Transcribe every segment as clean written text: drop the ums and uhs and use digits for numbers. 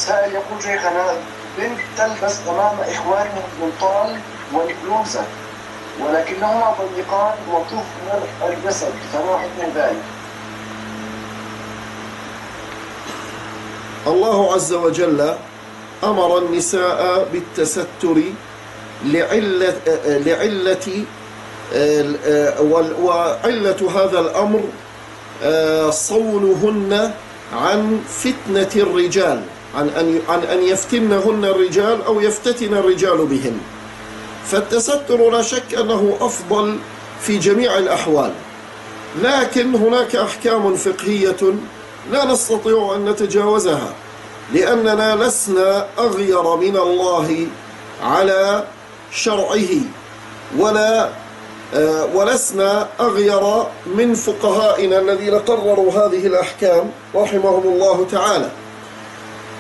سائل يقول شيخنا بنت تلبس أمام إخوانها البنطال والبلوزة ولكنهما ضيقان وتظهر الجسد، فما حكم ذلك؟ الله عز وجل أمر النساء بالتستر وعلة هذا الأمر صونهن عن فتنة الرجال، عن أن يفتنهن الرجال أو يفتتن الرجال بهن. فالتستر لا شك أنه أفضل في جميع الأحوال، لكن هناك أحكام فقهية لا نستطيع أن نتجاوزها، لأننا لسنا أغير من الله على شرعه ولسنا أغير من فقهائنا الذين قرروا هذه الأحكام رحمهم الله تعالى.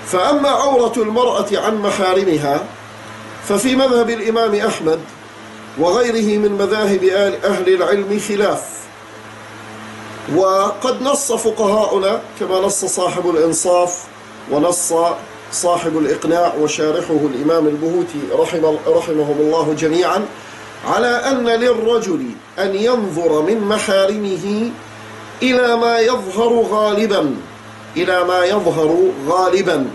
فأما عورة المرأة عن محارمها ففي مذهب الإمام أحمد وغيره من مذاهب أهل العلم خلاف، وقد نص فقهاؤنا كما نص صاحب الإنصاف ونص صاحب الإقناع وشارحه الإمام البهوتي رحمهم الله جميعا على أن للرجل أن ينظر من محارمه إلى ما يظهر غالبا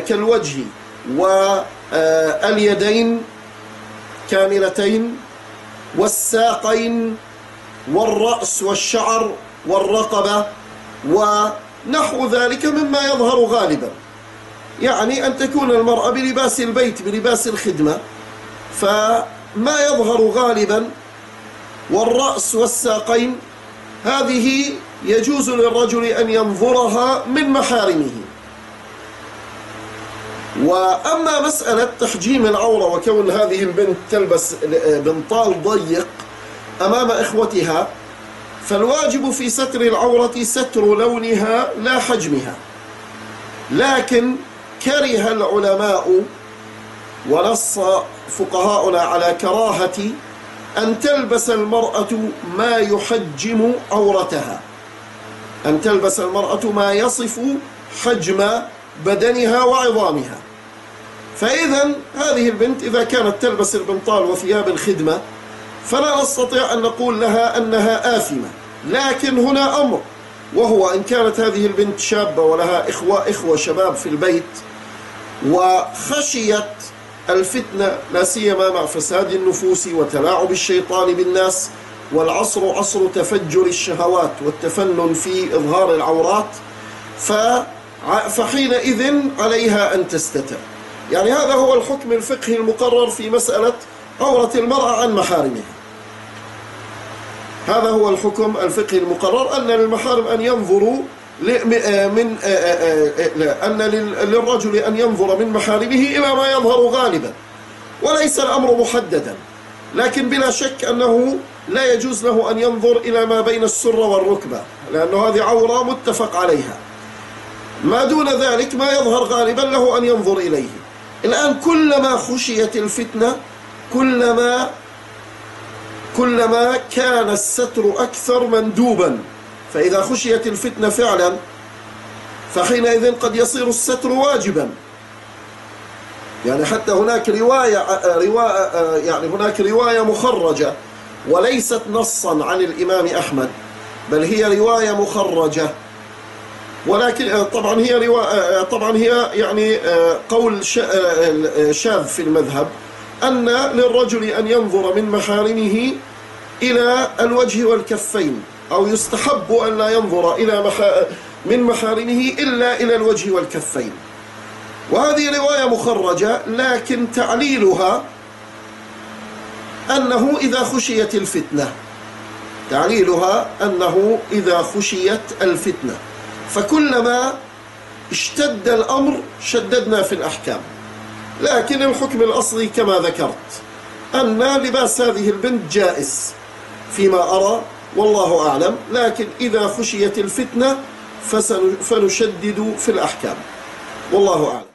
كالوجه واليدين كاملتين والساقين والرأس والشعر والرقبة ونحو ذلك مما يظهر غالبا. يعني أن تكون المرأة بلباس البيت بلباس الخدمة، فما يظهر غالبا والرأس والساقين هذه يجوز للرجل أن ينظرها من محارمه. وأما مسألة تحجيم العورة وكون هذه البنت تلبس بنطال ضيق أمام إخوتها، فالواجب في ستر العورة ستر لونها لا حجمها، لكن كره العلماء ونص فقهاؤنا على كراهة أن تلبس المرأة ما يحجم عورتها، أن تلبس المرأة ما يصف حجم بدنها وعظامها. فإذا هذه البنت إذا كانت تلبس البنطال وثياب الخدمة فلا نستطيع أن نقول لها أنها آثمة، لكن هنا أمر، وهو إن كانت هذه البنت شابة ولها إخوة شباب في البيت وخشيت الفتنة لا سيما مع فساد النفوس وتلاعب الشيطان بالناس، والعصر عصر تفجر الشهوات والتفنن في إظهار العورات، فحينئذ عليها أن تستتر. يعني هذا هو الحكم الفقهي المقرر في مسألة عورة المرأة عن محارمها. هذا هو الحكم الفقهي المقرر، أن للمحارم أن ينظروا أن للرجل أن ينظر من محارمه إلى ما يظهر غالبا، وليس الأمر محددا، لكن بلا شك أنه لا يجوز له أن ينظر إلى ما بين السرة والركبة، لأنه هذه عورة متفق عليها. ما دون ذلك ما يظهر غالبا له أن ينظر إليه. الآن كلما خشيت الفتنة كلما كان الستر أكثر مندوبا، فإذا خشيت الفتنة فعلا فحينئذ قد يصير الستر واجبا. يعني حتى هناك رواية مخرجة وليست نصا عن الإمام أحمد، بل هي رواية مخرجة، ولكن طبعا هي يعني قول شاذ في المذهب، أن للرجل أن ينظر من محارمه إلى الوجه والكفين، أو يستحب أن لا ينظر من محارمه إلا إلى الوجه والكفين. وهذه رواية مخرجة، لكن تعليلها أنه إذا خشيت الفتنة، فكلما اشتد الأمر شددنا في الأحكام، لكن الحكم الأصلي كما ذكرت أن لباس هذه البنت جائز فيما أرى والله أعلم، لكن إذا خشيت الفتنة فنشدد في الأحكام والله أعلم.